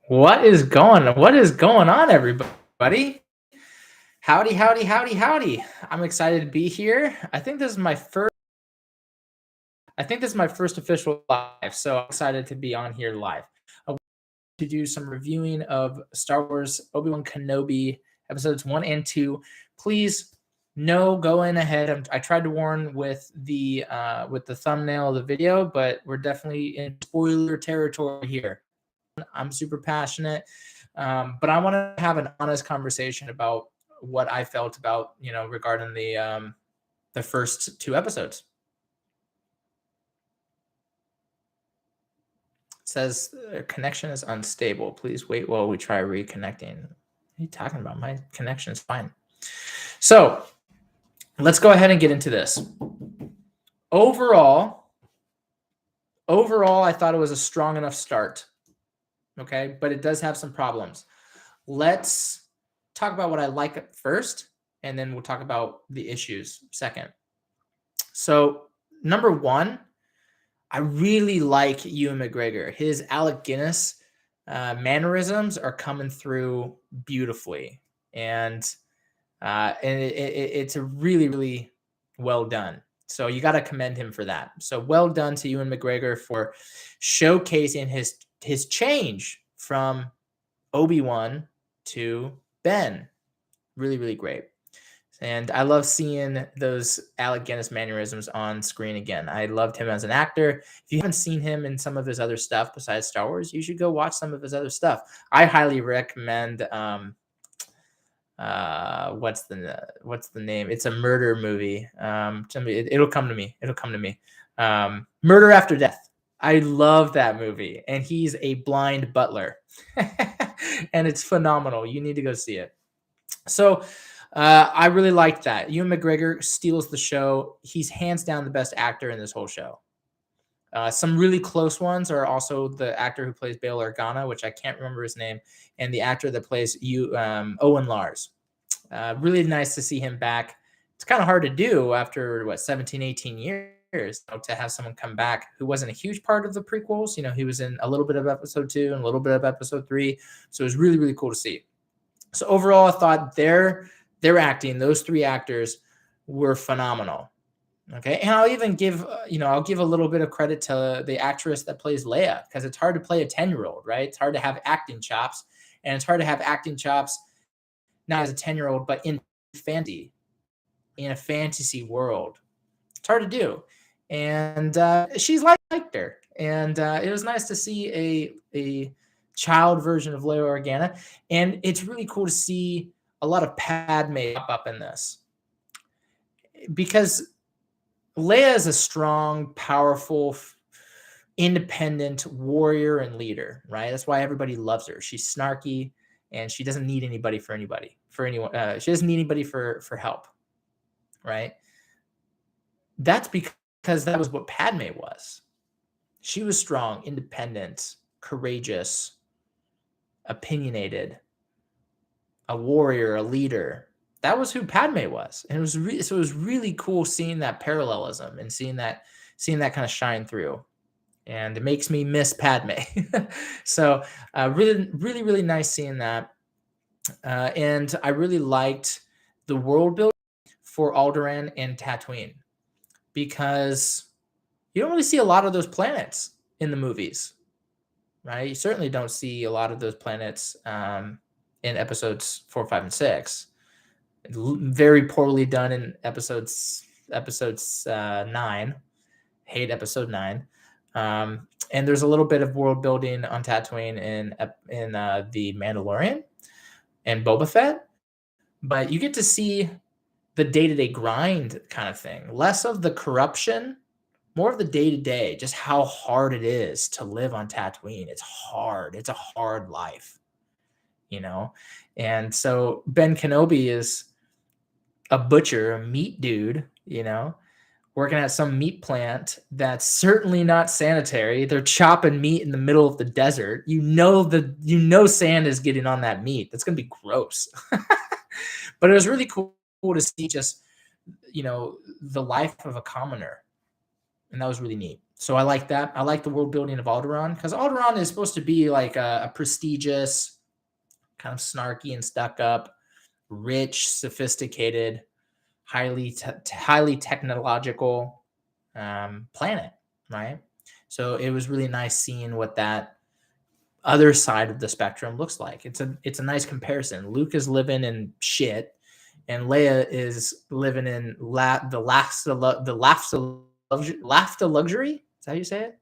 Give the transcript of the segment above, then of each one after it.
What is going on, everybody? Howdy, howdy, howdy, howdy. I'm excited to be here. I think this is my first official live, so I'm excited to be on here live. I want to do some reviewing of Star Wars Obi-Wan Kenobi episodes 1 and 2. Please no going ahead. I tried to warn with the thumbnail of the video, but we're definitely in spoiler territory here. I'm super passionate, but I want to have an honest conversation about what I felt about regarding the first two episodes. It says connection is unstable. Please wait while we try reconnecting. What are you talking about? My connection is fine. So let's go ahead and get into this. Overall, I thought it was a strong enough start. Okay, but it does have some problems. Let's talk about what I like first, and then we'll talk about the issues second. So, number one, I really like Ewan Mcgregor. His Alec Guinness mannerisms are coming through beautifully, and it's a really, really well done. So you got to commend him for that. So well done to Ewan McGregor for showcasing his change from Obi-Wan to Ben. Really, really great. And I love seeing those Alec Guinness mannerisms on screen again. I loved him as an actor. If you haven't seen him in some of his other stuff besides Star Wars, you should go watch some of his other stuff. I highly recommend what's the name? It's a murder movie. It'll come to me. Murder After Death. I love that movie, and he's a blind butler, and it's phenomenal. You need to go see it. So I really liked that. Ewan McGregor steals the show. He's hands down the best actor in this whole show. Some really close ones are also the actor who plays Bail Organa, which I can't remember his name, and the actor that plays Owen Lars. Really nice to see him back. It's kind of hard to do after 17, 18 years to have someone come back who wasn't a huge part of the prequels. He was in a little bit of episode 2 and a little bit of episode 3. So it was really, really cool to see. So overall, I thought their acting, those three actors, were phenomenal. Okay, and I'll even give I'll give a little bit of credit to the actress that plays Leia, because it's hard to play a 10-year-old, right? It's hard to have acting chops, and it's hard to have acting chops not as a 10-year-old, but in a fantasy world. It's hard to do, and she's liked her, and it was nice to see a child version of Leia Organa, and it's really cool to see a lot of Padme pop up in this, because Leia is a strong, powerful, independent warrior and leader, right? That's why everybody loves her. She's snarky, and she doesn't need anybody for anyone. She doesn't need anybody for help, right? That's because that was what Padme was. She was strong, independent, courageous, opinionated, a warrior, a leader. That was who Padme was, and it was really cool seeing that parallelism and seeing that kind of shine through, and it makes me miss Padme. So really, really, really nice seeing that, and I really liked the world building for Alderaan and Tatooine, because you don't really see a lot of those planets in the movies, right? You certainly don't see a lot of those planets in episodes 4, 5, and 6. Very poorly done in episodes 9. Hate episode 9. And there's a little bit of world building on Tatooine in the Mandalorian and Boba Fett, but you get to see the day-to-day grind kind of thing. Less of the corruption, more of the day-to-day, just how hard it is to live on Tatooine. It's hard. It's a hard life, And so Ben Kenobi is a butcher, a meat dude, working at some meat plant that's certainly not sanitary. They're chopping meat in the middle of the desert. Sand is getting on that meat. That's going to be gross. But it was really cool to see just, the life of a commoner. And that was really neat. So I like that. I like the world building of Alderaan, because Alderaan is supposed to be like a prestigious, kind of snarky and stuck up, rich, sophisticated, highly technological planet, right? So it was really nice seeing what that other side of the spectrum looks like. It's a nice comparison. Luke is living in shit, and Leia is living in laughter luxury. Is that how you say it?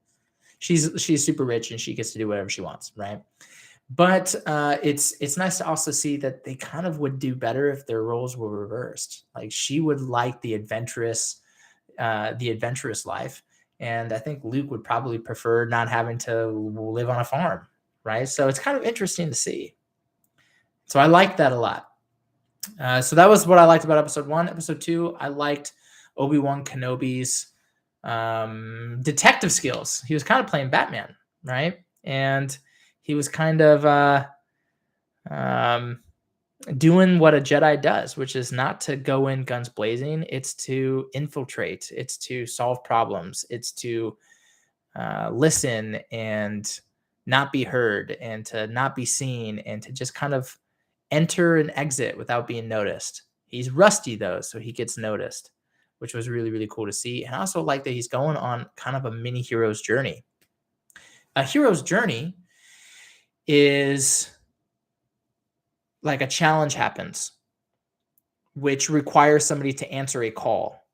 She's super rich and she gets to do whatever she wants, right? But it's nice to also see that they kind of would do better if their roles were reversed. Like, she would like the adventurous life, and I think Luke would probably prefer not having to live on a farm, right? So it's kind of interesting to see. So I like that a lot. So that was what I liked about episode 1. Episode 2, I liked Obi-Wan Kenobi's detective skills. He was kind of playing Batman, right? And he was kind of doing what a Jedi does, which is not to go in guns blazing. It's to infiltrate. It's to solve problems. It's to listen and not be heard, and to not be seen, and to just kind of enter and exit without being noticed. He's rusty though, so he gets noticed, which was really, really cool to see. And I also like that he's going on kind of a mini hero's journey. A hero's journey is like a challenge happens, which requires somebody to answer a call.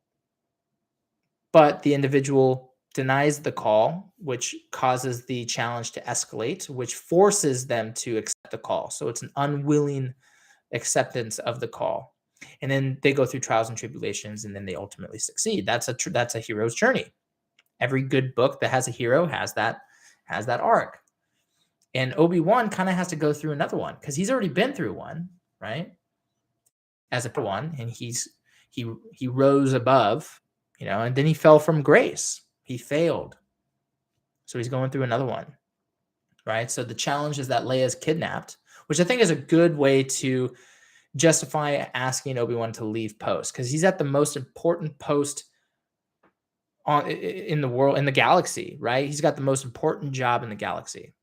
But the individual denies the call, which causes the challenge to escalate, which forces them to accept the call. So it's an unwilling acceptance of the call. And then they go through trials and tribulations, and then they ultimately succeed. That's a hero's journey. Every good book that has a hero has that arc. And Obi-Wan kind of has to go through another one, because he's already been through one, right? As a one, and he rose above, and then he fell from grace. He failed. So he's going through another one, right? So the challenge is that Leia's kidnapped, which I think is a good way to justify asking Obi-Wan to leave post, because he's at the most important post in the world, in the galaxy, right? He's got the most important job in the galaxy.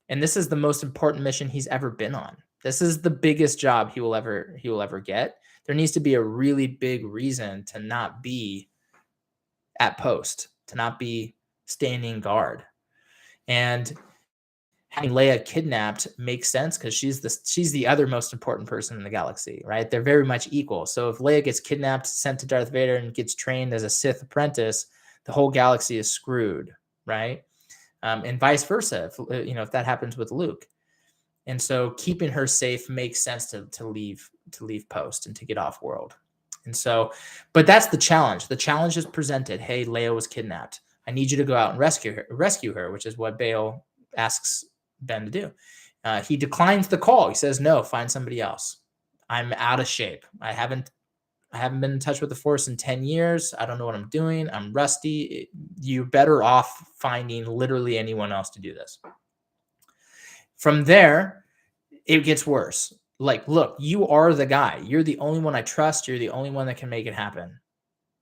And this is the most important mission he's ever been on. This is the biggest job he will ever get. There needs to be a really big reason to not be at post, to not be standing guard. And having Leia kidnapped makes sense, because she's the other most important person in the galaxy, right? They're very much equal. So if Leia gets kidnapped, sent to Darth Vader, and gets trained as a Sith apprentice, the whole galaxy is screwed, right? And vice versa, if that happens with Luke. And so keeping her safe makes sense to leave post and to get off world. And so, but that's the challenge. The challenge is presented. Hey, Leia was kidnapped. I need you to go out and rescue her, which is what Bail asks Ben to do. He declines the call. He says, no, find somebody else. I'm out of shape. I haven't been in touch with the Force in 10 years. I don't know what I'm doing. I'm rusty. You're better off finding literally anyone else to do this. From there, it gets worse. Like, look, you are the guy. You're the only one I trust. You're the only one that can make it happen.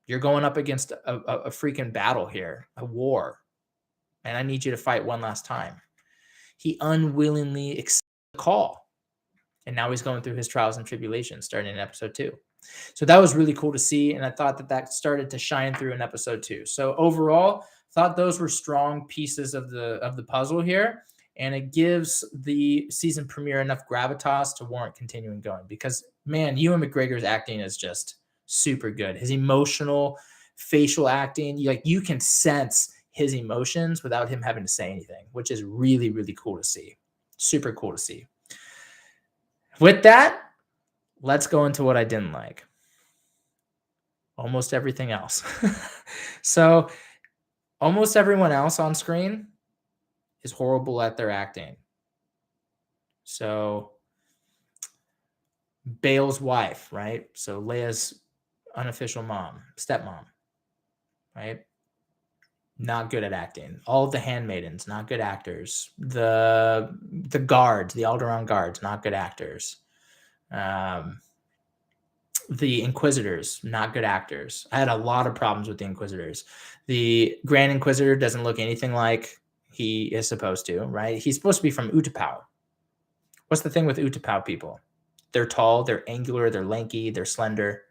You're going up against a freaking battle here, a war. And I need you to fight one last time. He unwillingly accepts the call. And now he's going through his trials and tribulations starting in episode 2. So that was really cool to see. And I thought that started to shine through in episode 2. So overall, thought those were strong pieces of the puzzle here. And it gives the season premiere enough gravitas to warrant continuing going, because, man, Ewan McGregor's acting is just super good. His emotional facial acting, you can sense his emotions without him having to say anything, which is really, really cool to see. Super cool to see. With that, let's go into what I didn't like. Almost everything else. So almost everyone else on screen is horrible at their acting. So Bail's wife, right? So Leia's unofficial stepmom, right? Not good at acting. All of the handmaidens, not good actors. The guards, the Alderaan guards, not good actors. The Inquisitors, not good actors. I had a lot of problems with the Inquisitors. The Grand Inquisitor doesn't look anything like he is supposed to, right? He's supposed to be from Utapau. What's the thing with Utapau people? They're tall, they're angular, they're lanky, they're slender.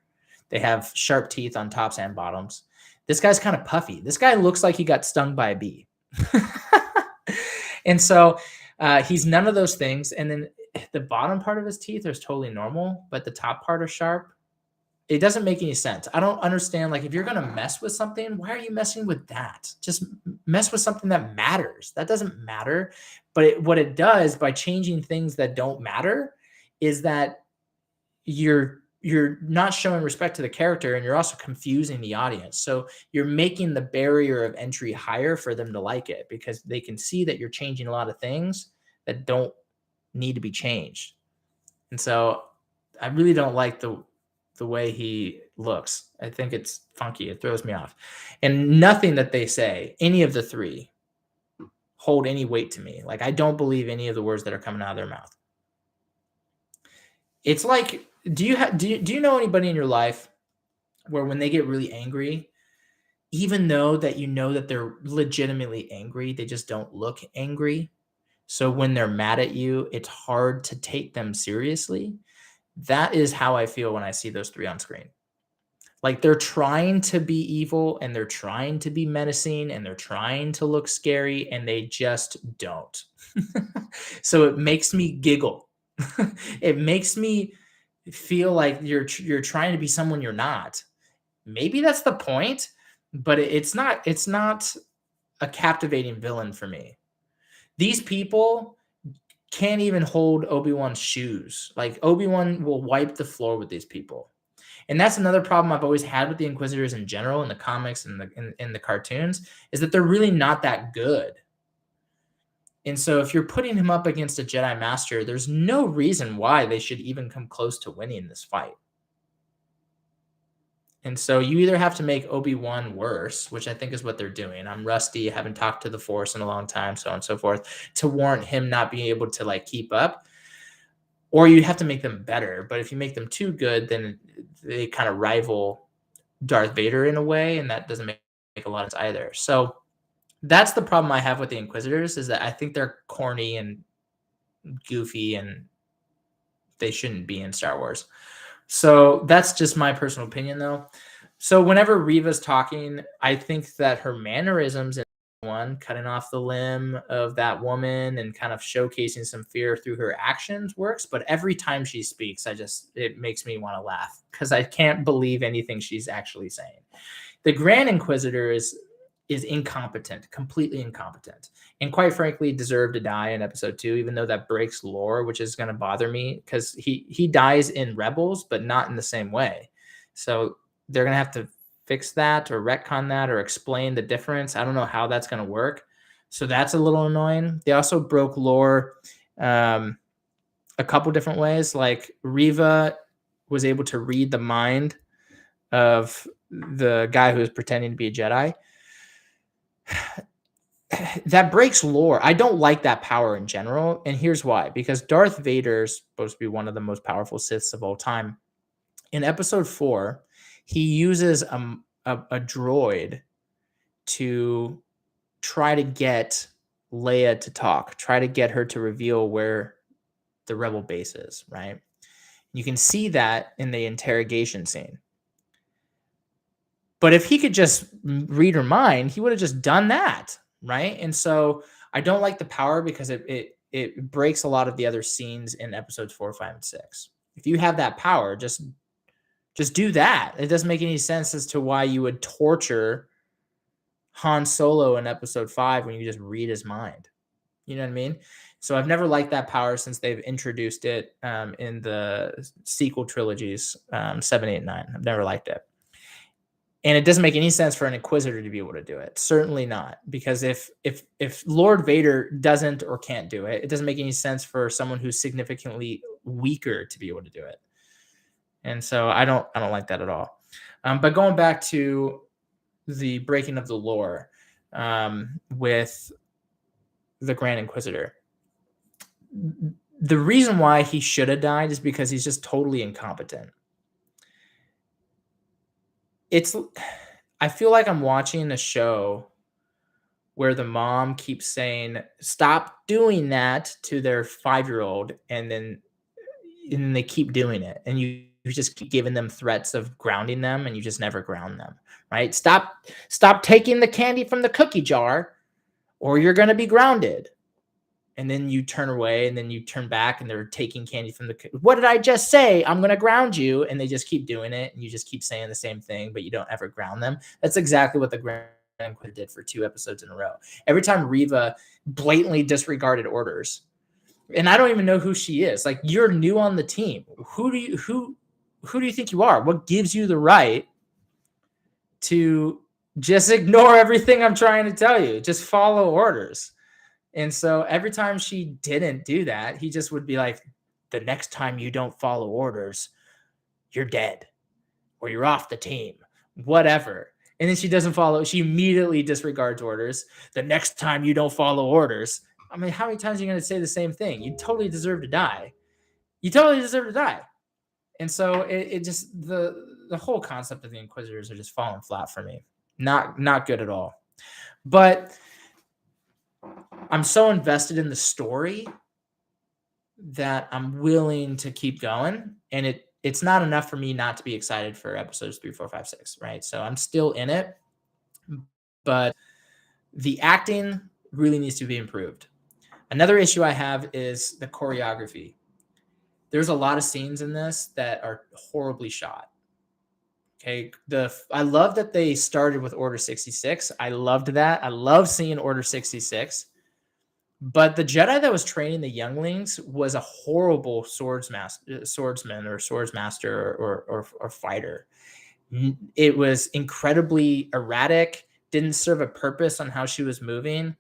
They have sharp teeth on tops and bottoms. This guy's kind of puffy. This guy looks like he got stung by a bee. And so he's none of those things. And then the bottom part of his teeth are totally normal, but the top part are sharp. It doesn't make any sense. I don't understand. Like, if you're going to mess with something, why are you messing with that? Just mess with something that matters. That doesn't matter. But what it does by changing things that don't matter is that you're not showing respect to the character, and you're also confusing the audience. So you're making the barrier of entry higher for them to like it, because they can see that you're changing a lot of things that don't need to be changed. And so I really don't like the way he looks. I think it's funky. It throws me off. And nothing that they say, any of the three, hold any weight to me. Like, I don't believe any of the words that are coming out of their mouth. It's like, do you know anybody in your life where when they get really angry, even though that you know that they're legitimately angry, they just don't look angry? So when they're mad at you, it's hard to take them seriously. That is how I feel when I see those three on screen. Like, they're trying to be evil, and they're trying to be menacing, and they're trying to look scary, and they just don't. So it makes me giggle. It makes me feel like you're trying to be someone you're not. Maybe that's the point, but it's not a captivating villain for me. These people can't even hold Obi-Wan's shoes. Like, Obi-Wan will wipe the floor with these people. And that's another problem I've always had with the Inquisitors in general, in the comics and in the cartoons, is that they're really not that good. And so if you're putting him up against a Jedi Master, there's no reason why they should even come close to winning this fight. And so you either have to make Obi-Wan worse, which I think is what they're doing. I'm rusty, haven't talked to the Force in a long time, so on and so forth, to warrant him not being able to, like, keep up. Or you have to make them better. But if you make them too good, then they kind of rival Darth Vader in a way, and that doesn't make a lot of sense either. So that's the problem I have with the Inquisitors, is that I think they're corny and goofy, and they shouldn't be in Star Wars. So that's just my personal opinion, though. So whenever Reva's talking, I think that her mannerisms, one, cutting off the limb of that woman and kind of showcasing some fear through her actions, works. But every time she speaks, it makes me want to laugh, because I can't believe anything she's actually saying. The Grand Inquisitor is incompetent, completely incompetent, and quite frankly deserved to die in episode 2, even though that breaks lore, which is going to bother me, because he dies in Rebels, but not in the same way. So they're going to have to fix that, or retcon that, or explain the difference. I don't know how that's going to work. So that's a little annoying. They also broke lore a couple different ways. Like, Reva was able to read the mind of the guy who was pretending to be a Jedi. That breaks lore. I don't like that power in general, and here's why. Because Darth Vader is supposed to be one of the most powerful Siths of all time. In episode 4, he uses a droid to try to get Leia to talk, try to get her to reveal where the rebel base is, right? You can see that in the interrogation scene. But if he could just read her mind, he would have just done that, right? And so I don't like the power, because it breaks a lot of the other scenes in episodes 4, 5, and 6. If you have that power, just do that. It doesn't make any sense as to why you would torture Han Solo in episode 5 when you just read his mind. You know what I mean? So I've never liked that power since they've introduced it in the sequel trilogies, 7, 8, 9. I've never liked it. And it doesn't make any sense for an Inquisitor to be able to do it. Certainly not. Because if Lord Vader doesn't or can't do it, it doesn't make any sense for someone who's significantly weaker to be able to do it. And so I don't like that at all. But going back to the breaking of the lore with the Grand Inquisitor, the reason why he should have died is because he's just totally incompetent. I feel like I'm watching a show where the mom keeps saying, "Stop doing that" to their 5-year-old, and they keep doing it, and you just keep giving them threats of grounding them, and you just never ground them, right? Stop taking the candy from the cookie jar, or you're gonna be grounded. And then you turn away, and then you turn back, and they're taking candy from the. What did I just say? I'm gonna ground you, and they just keep doing it, and you just keep saying the same thing, but you don't ever ground them. That's exactly what the Grand Inquisitor did for 2 episodes in a row. Every time Reva blatantly disregarded orders, and I don't even know who she is. Like, you're new on the team. Who do you think you are? What gives you the right to just ignore everything I'm trying to tell you? Just follow orders. And so every time she didn't do that, he just would be like, the next time you don't follow orders, you're dead or you're off the team, whatever. And then she doesn't follow. She immediately disregards orders. The next time you don't follow orders. I mean, how many times are you going to say the same thing? You totally deserve to die. You totally deserve to die. And so it just, the whole concept of the Inquisitors are just falling flat for me. Not good at all. But I'm so invested in the story that I'm willing to keep going. And it's not enough for me not to be excited for episodes 3, 4, 5, 6, right? So I'm still in it, but the acting really needs to be improved. Another issue I have is the choreography. There's a lot of scenes in this that are horribly shot. Okay. I love that they started with Order 66. I loved that. I love seeing Order 66. But the Jedi that was training the younglings was a horrible swordsman or swordsmaster or fighter. It was incredibly erratic, didn't serve a purpose on how she was moving.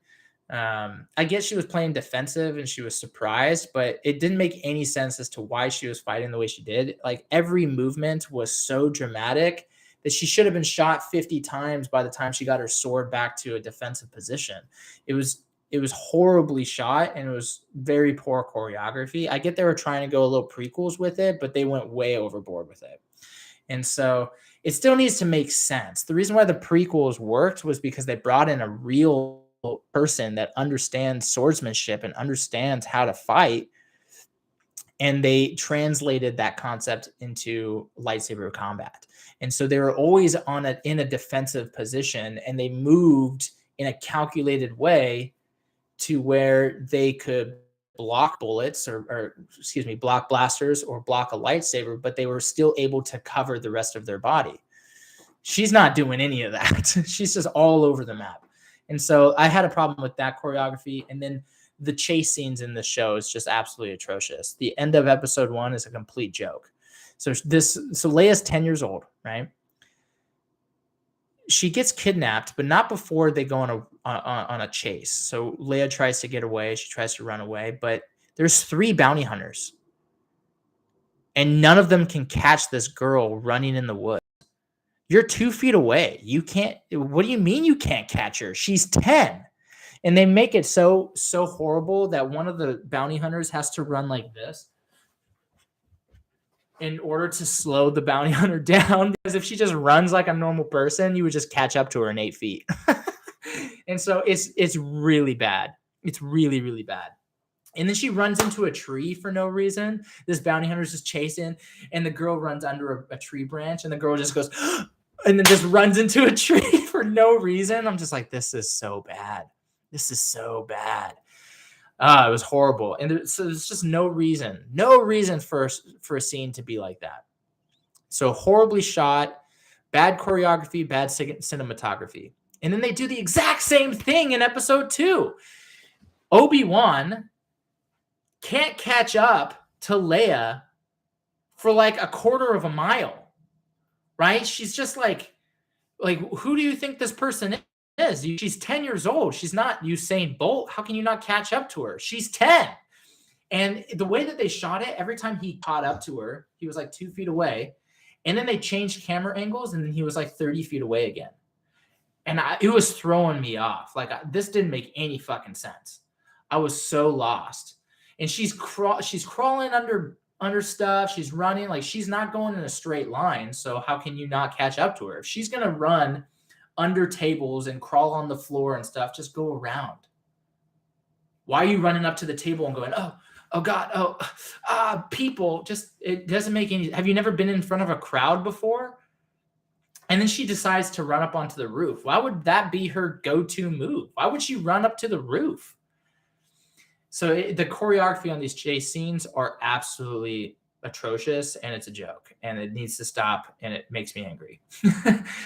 I guess she was playing defensive and she was surprised, but it didn't make any sense as to why she was fighting the way she did. Like, every movement was so dramatic that she should have been shot 50 times by the time she got her sword back to a defensive position. It was horribly shot, and it was very poor choreography. I get they were trying to go a little prequels with it, but they went way overboard with it. And so it still needs to make sense. The reason why the prequels worked was because they brought in a real person that understands swordsmanship and understands how to fight, and they translated that concept into lightsaber combat. And so they were always in a defensive position, and they moved in a calculated way to where they could block bullets or block blasters or block a lightsaber, but they were still able to cover the rest of their body. She's not doing any of that. She's just all over the map. And so I had a problem with that choreography. And then the chase scenes in the show is just absolutely atrocious. The end of episode 1 is a complete joke. So Leia's 10 years old, right? She gets kidnapped, but not before they go on a chase. So Leia tries to get away. She tries to run away, but there's 3 bounty hunters, and none of them can catch this girl running in the woods. You're 2 feet away. You can't. What do you mean you can't catch her? She's 10. And they make it so horrible that one of the bounty hunters has to run like this in order to slow the bounty hunter down, because if she just runs like a normal person, you would just catch up to her in 8 feet. And so it's really bad. It's really, really bad. And then she runs into a tree for no reason. This bounty hunter's just chasing, and the girl runs under a tree branch, and the girl just goes, and then just runs into a tree for no reason. I'm just like, this is so bad. This is so bad. It was horrible. And there's just no reason for a scene to be like that. So horribly shot, bad choreography, bad cinematography. And then they do the exact same thing in episode 2. Obi-Wan can't catch up to Leia for like a quarter of a mile, right? She's just like, who do you think this person is? She's 10 years old. She's not Usain Bolt. How can you not catch up to her? She's 10. And the way that they shot it, every time he caught up to her, he was like 2 feet away. And then they changed camera angles, and then he was like 30 feet away again. And it was throwing me off. Like, this didn't make any fucking sense. I was so lost. And she's crawling under under stuff. She's running. Like, she's not going in a straight line. So how can you not catch up to her? If she's going to run under tables and crawl on the floor and stuff, just go around. Why are you running up to the table and going, oh God, people? Just, it doesn't make any. Have you never been in front of a crowd before? And then she decides to run up onto the roof. Why would that be her go-to move? Why would she run up to the roof? So the choreography on these chase scenes are absolutely atrocious, and it's a joke, and it needs to stop, and it makes me angry.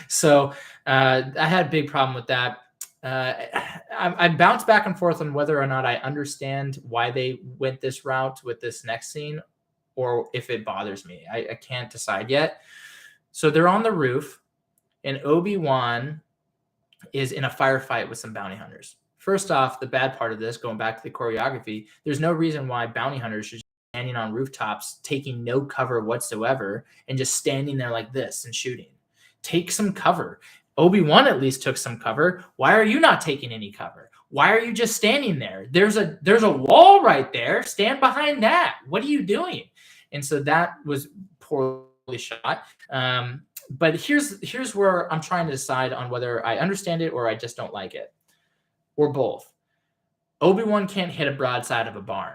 So I had a big problem with that. I bounce back and forth on whether or not I understand why they went this route with this next scene, or if it bothers me. I can't decide yet. So they're on the roof, and Obi-Wan is in a firefight with some bounty hunters. First off, the bad part of this, going back to the choreography, there's no reason why bounty hunters should be standing on rooftops, taking no cover whatsoever, and just standing there like this and shooting. Take some cover. Obi-Wan at least took some cover. Why are you not taking any cover? Why are you just standing there? There's a wall right there. Stand behind that. What are you doing? And so that was poorly shot. But here's where I'm trying to decide on whether I understand it or I just don't like it, or both. Obi-Wan can't hit a broadside of a barn.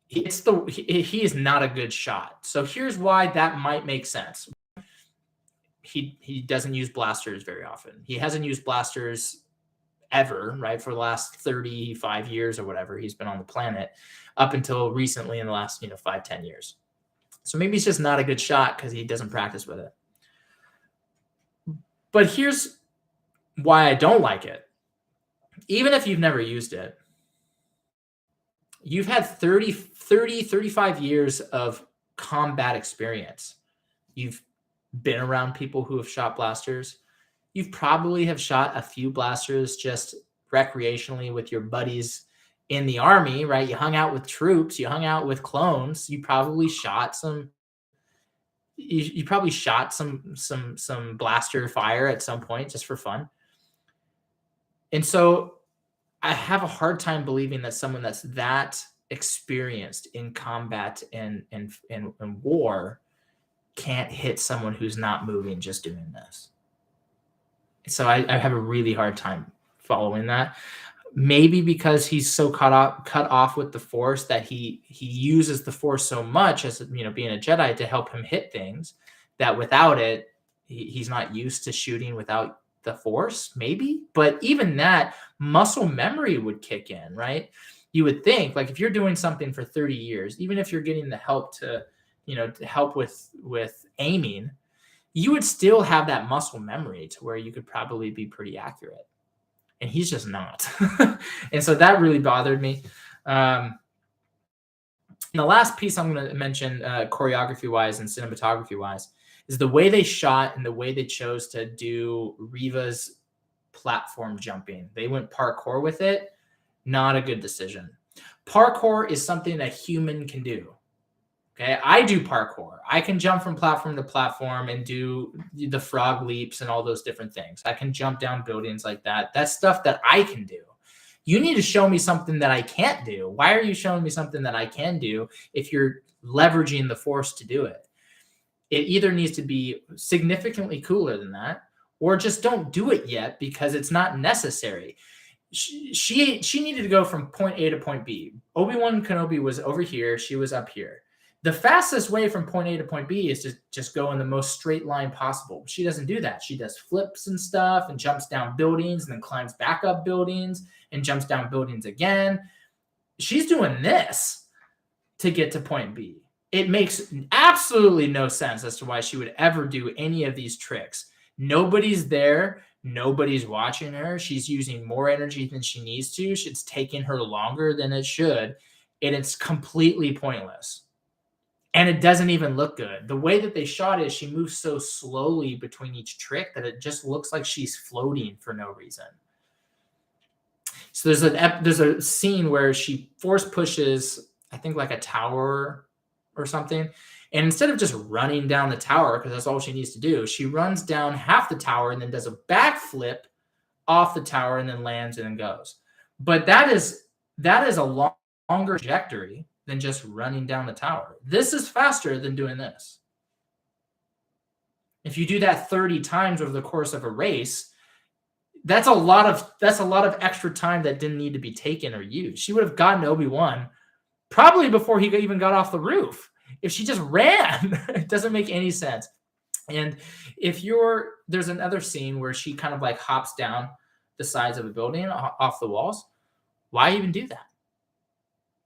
He is not a good shot. So here's why that might make sense. He doesn't use blasters very often. He hasn't used blasters ever, right? For the last 35 years or whatever he's been on the planet, up until recently in the last 5-10 years. So maybe he's just not a good shot because he doesn't practice with it. But here's why I don't like it. Even if you've never used it, you've had 35 years of combat experience. You've been around people who have shot blasters. You've probably have shot a few blasters just recreationally with your buddies in the army, right? You hung out with troops, you hung out with clones, you probably shot some some blaster fire at some point just for fun. And so I have a hard time believing that someone that's that experienced in combat and war can't hit someone who's not moving just doing this. So I have a really hard time following that. Maybe because he's so cut off with the Force that he uses the Force so much as being a Jedi to help him hit things, that without it, he's not used to shooting without the Force, maybe. But even that, muscle memory would kick in, right? You would think, like, if you're doing something for 30 years, even if you're getting the help to help with aiming, you would still have that muscle memory to where you could probably be pretty accurate. And he's just not. And so that really bothered me. And the last piece I'm going to mention, choreography-wise and cinematography-wise, is the way they shot and the way they chose to do Reva's platform jumping. They went parkour with it. Not a good decision. Parkour is something a human can do. Okay, I do parkour. I can jump from platform to platform and do the frog leaps and all those different things. I can jump down buildings like that. That's stuff that I can do. You need to show me something that I can't do. Why are you showing me something that I can do if you're leveraging the Force to do it? It either needs to be significantly cooler than that, or just don't do it yet because it's not necessary. She needed to go from point A to point B. Obi-Wan Kenobi was over here. She was up here. The fastest way from point A to point B is to just go in the most straight line possible. She doesn't do that. She does flips and stuff and jumps down buildings and then climbs back up buildings and jumps down buildings again. She's doing this to get to point B. It makes absolutely no sense as to why she would ever do any of these tricks. Nobody's there. Nobody's watching her. She's using more energy than she needs to. It's taking her longer than it should. And it's completely pointless. And it doesn't even look good. The way that they shot it, she moves so slowly between each trick that it just looks like she's floating for no reason. So there's a scene where she force pushes, I think, like a tower or something. And instead of just running down the tower, because that's all she needs to do, she runs down half the tower and then does a backflip off the tower and then lands and then goes. But that is a longer trajectory than just running down the tower. This is faster than doing this. If you do that 30 times over the course of a race, that's a lot of extra time that didn't need to be taken or used. She would have gotten Obi-Wan probably before he even got off the roof. If she just ran, it doesn't make any sense. And there's another scene where she kind of like hops down the sides of a building off the walls. Why even do that?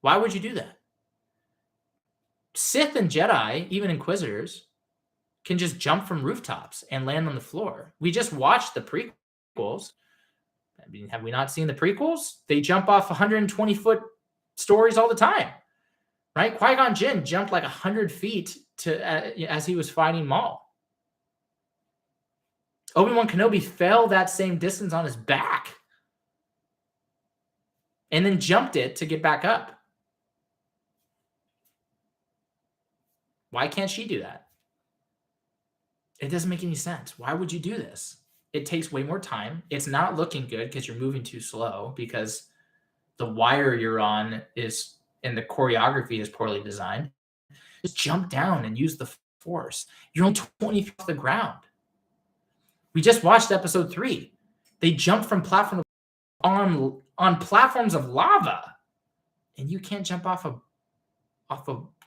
Why would you do that? Sith and Jedi, even Inquisitors, can just jump from rooftops and land on the floor. We just watched the prequels. I mean, have we not seen the prequels? They jump off 120-foot stories all the time, right? Qui-Gon Jinn jumped like 100 feet as he was fighting Maul. Obi-Wan Kenobi fell that same distance on his back and then jumped it to get back up. Why can't she do that? It doesn't make any sense. Why would you do this? It takes way more time. It's not looking good because you're moving too slow, because the wire you're on and the choreography is poorly designed. Just jump down and use the force. You're on 20 feet off the ground. We just watched episode 3. They jumped from platform on platforms of lava, and you can't jump off a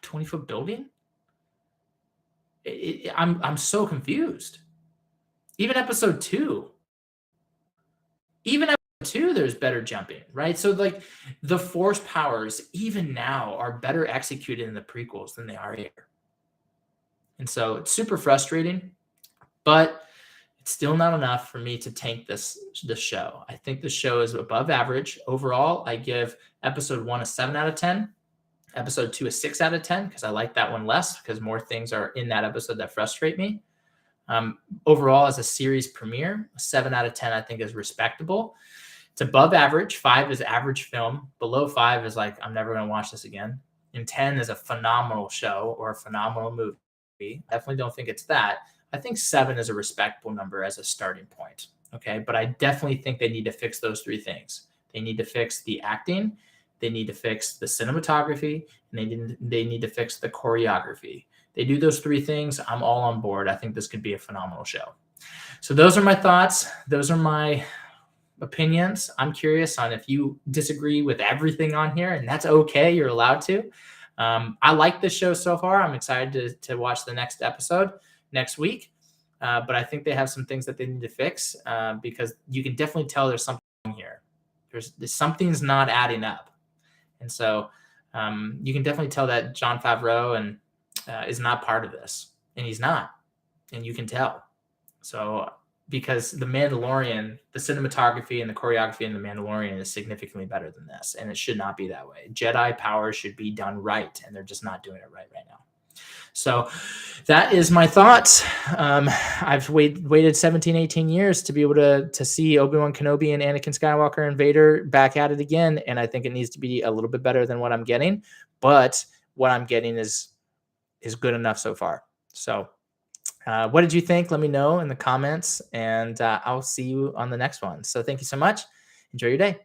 20-foot building. I'm so confused. Even episode 2, there's better jumping, right? So like the force powers even now are better executed in the prequels than they are here. And so it's super frustrating, but it's still not enough for me to tank this show. I think the show is above average. Overall, I give episode 1 a 7 out of 10. Episode 2 a 6 out of 10 because I like that one less because more things are in that episode that frustrate me. Overall, as a series premiere, a 7 out of 10 I think is respectable. It's above average. 5 is average film. Below 5 is like, I'm never going to watch this again. And 10 is a phenomenal show or a phenomenal movie. Definitely don't think it's that. I think 7 is a respectable number as a starting point. Okay. But I definitely think they need to fix those 3 things. They need to fix the acting. They need to fix the cinematography, and they need to fix the choreography. They do those 3 things, I'm all on board. I think this could be a phenomenal show. So those are my thoughts. Those are my opinions. I'm curious on if you disagree with everything on here, and that's okay. You're allowed to. I like this show so far. I'm excited to watch the next episode next week. But I think they have some things that they need to fix because you can definitely tell there's something here. There's something's not adding up. And so you can definitely tell that Jon Favreau is not part of this, and he's not, and you can tell. So because The Mandalorian, the cinematography and the choreography in The Mandalorian is significantly better than this, and it should not be that way. Jedi power should be done right, and they're just not doing it right now. So that is my thoughts. I've waited 17, 18 years to be able to see Obi-Wan Kenobi and Anakin Skywalker and Vader back at it again. And I think it needs to be a little bit better than what I'm getting. But what I'm getting is good enough so far. So what did you think? Let me know in the comments. And I'll see you on the next one. So thank you so much. Enjoy your day.